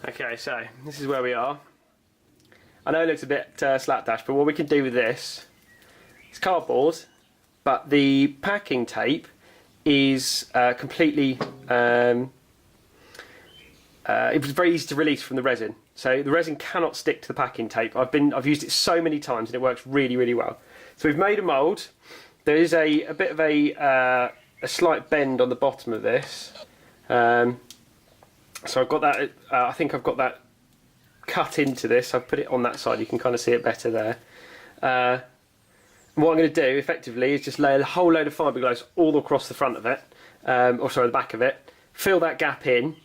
Okay, so this is where we are. I know it looks a bit slapdash, but what we can do with this, it's cardboard, but the packing tape is completely, it was very easy to release from the resin. So the resin cannot stick to the packing tape. I've used it so many times and it works really, really well. So we've made a mould. There is a bit of a slight bend on the bottom of this. So I've got that, I think I've got that cut into this. I've put it on that side, you can kind of see it better there. What I'm going to do effectively is just lay a whole load of fiberglass all across the front of it, or sorry, the back of it, fill that gap in.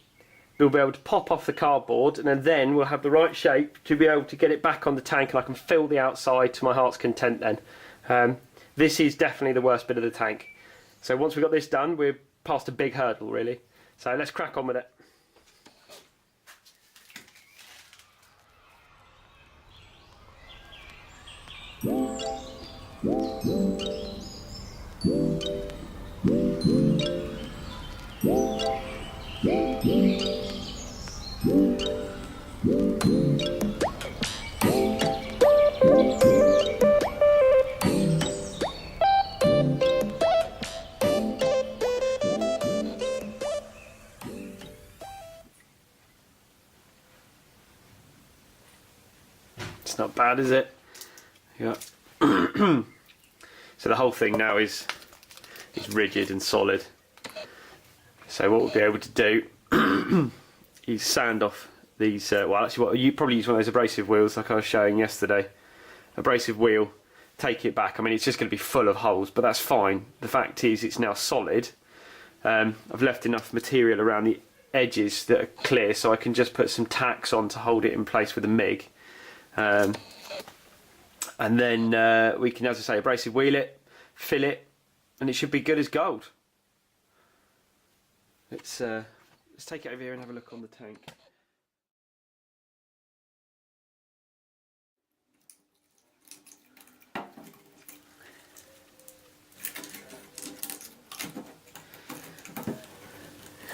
We'll be able to pop off the cardboard and then we'll have the right shape to be able to get it back on the tank, and I can fill the outside to my heart's content then. This is definitely the worst bit of the tank. So once we've got this done, we're past a big hurdle really. So let's crack on with it. It's not bad, is it? Yeah. So the whole thing now is rigid and solid. So what we'll be able to do is sand off these, well actually what you probably use one of those abrasive wheels like I was showing yesterday. Abrasive wheel, take it back. I mean it's just going to be full of holes, but that's fine. The fact is it's now solid. I've left enough material around the edges that are clear so I can just put some tacks on to hold it in place with a MIG. And then we can, as I say, abrasive wheel it, fill it, and it should be good as gold. Let's take it over here and have a look on the tank.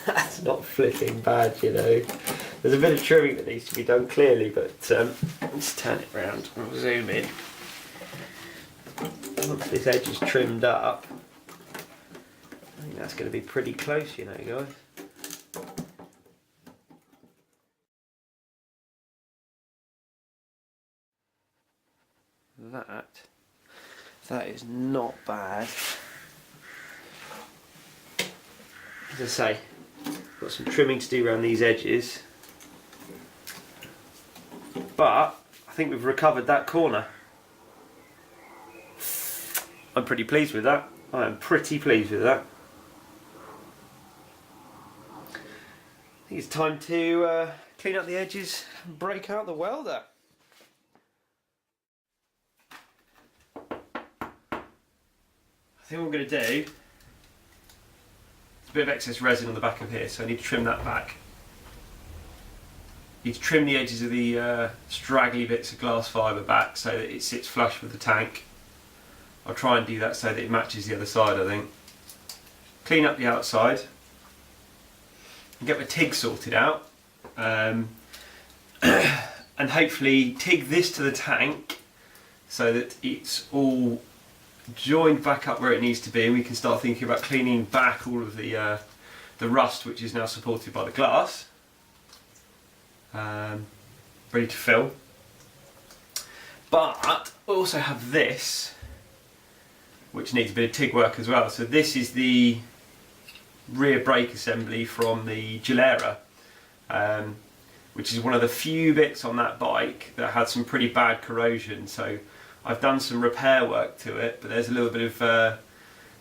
That's not flipping bad, you know. There's a bit of trimming that needs to be done clearly, but let's turn it round and we'll zoom in. Once this edge is trimmed up, I think that's going to be pretty close, you know, guys. That is not bad. As I say, got some trimming to do around these edges, but I think we've recovered that corner. I'm pretty pleased with that. I am pretty pleased with that. I think it's time to clean up the edges and break out the welder. I think what I'm going to do, there's a bit of excess resin on the back of here, so I need to trim that back. Need to trim the edges of the straggly bits of glass fibre back so that it sits flush with the tank. I'll try and do that so that it matches the other side, I think. Clean up the outside. And get my TIG sorted out. And hopefully TIG this to the tank so that it's all joined back up where it needs to be, and we can start thinking about cleaning back all of the rust which is now supported by the glass. Ready to fill. But we also have this, which needs a bit of TIG work as well. So this is the rear brake assembly from the Gilera, which is one of the few bits on that bike that had some pretty bad corrosion. So I've done some repair work to it, but there's a little bit of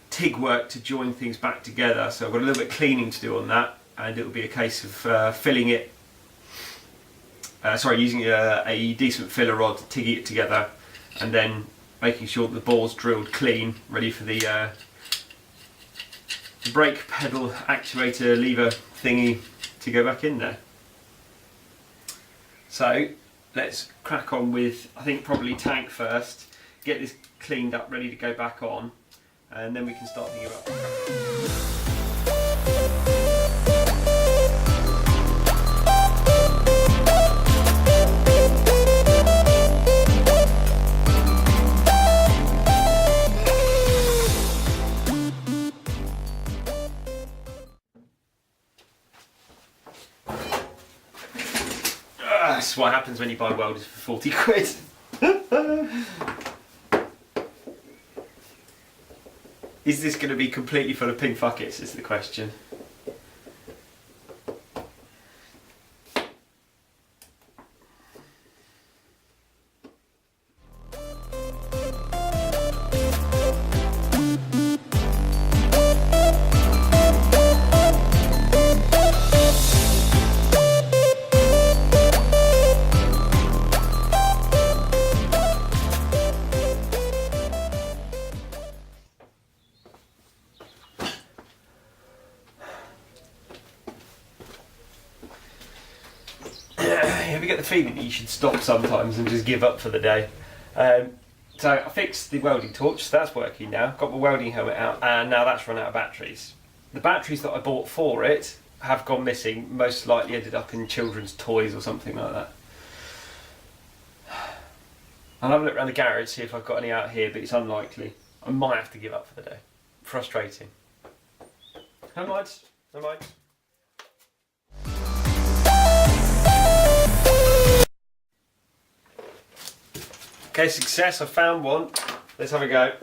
TIG work to join things back together. So I've got a little bit of cleaning to do on that, and it'll be a case of filling it, using a decent filler rod to TIG it together, and then making sure that the bore's drilled clean, ready for the brake pedal actuator lever thingy to go back in there. So let's crack on with, I think probably tank first, get this cleaned up, ready to go back on, and then we can start thinking about That's what happens when you buy welders for 40 quid. Is this going to be completely full of pink fuckets is the question. Have you get the feeling that you should stop sometimes and just give up for the day? So I fixed the welding torch, so that's working now. Got my welding helmet out, and now that's run out of batteries. The batteries that I bought for it have gone missing, most likely ended up in children's toys or something like that. I'll have a look around the garage, see if I've got any out here, but it's unlikely. I might have to give up for the day. Frustrating. No mind, no mind. Okay, success, I found one. Let's have a go.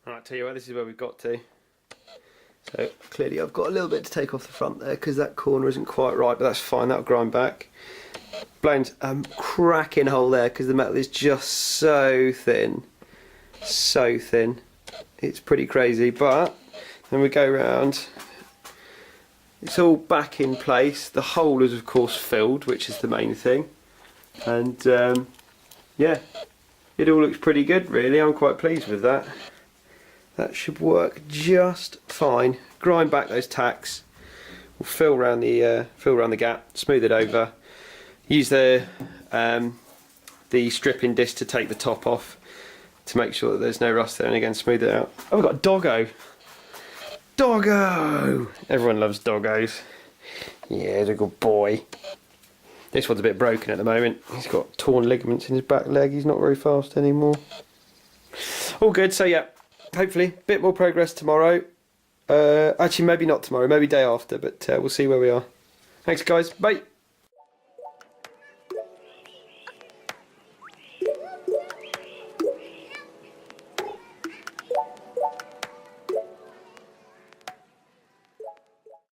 Right, tell you what, this is where we've got to. So clearly I've got a little bit to take off the front there because that corner isn't quite right, but that's fine, that'll grind back. Blown a cracking hole there because the metal is just so thin. So thin. It's pretty crazy, but then we go round, it's all back in place. The hole is of course filled, which is the main thing, and yeah, it all looks pretty good really. I'm quite pleased with that. That should work just fine. Grind back those tacks, we'll fill around the gap, smooth it over, use the stripping disc to take the top off to make sure that there's no rust there, and again smooth it out. Oh, we've got a doggo! Doggo! Everyone loves doggos. Yeah, he's a good boy. This one's a bit broken at the moment. He's got torn ligaments in his back leg. He's not very fast anymore. All good, so yeah, hopefully a bit more progress tomorrow. Actually, maybe not tomorrow, maybe day after, but we'll see where we are. Thanks guys, bye!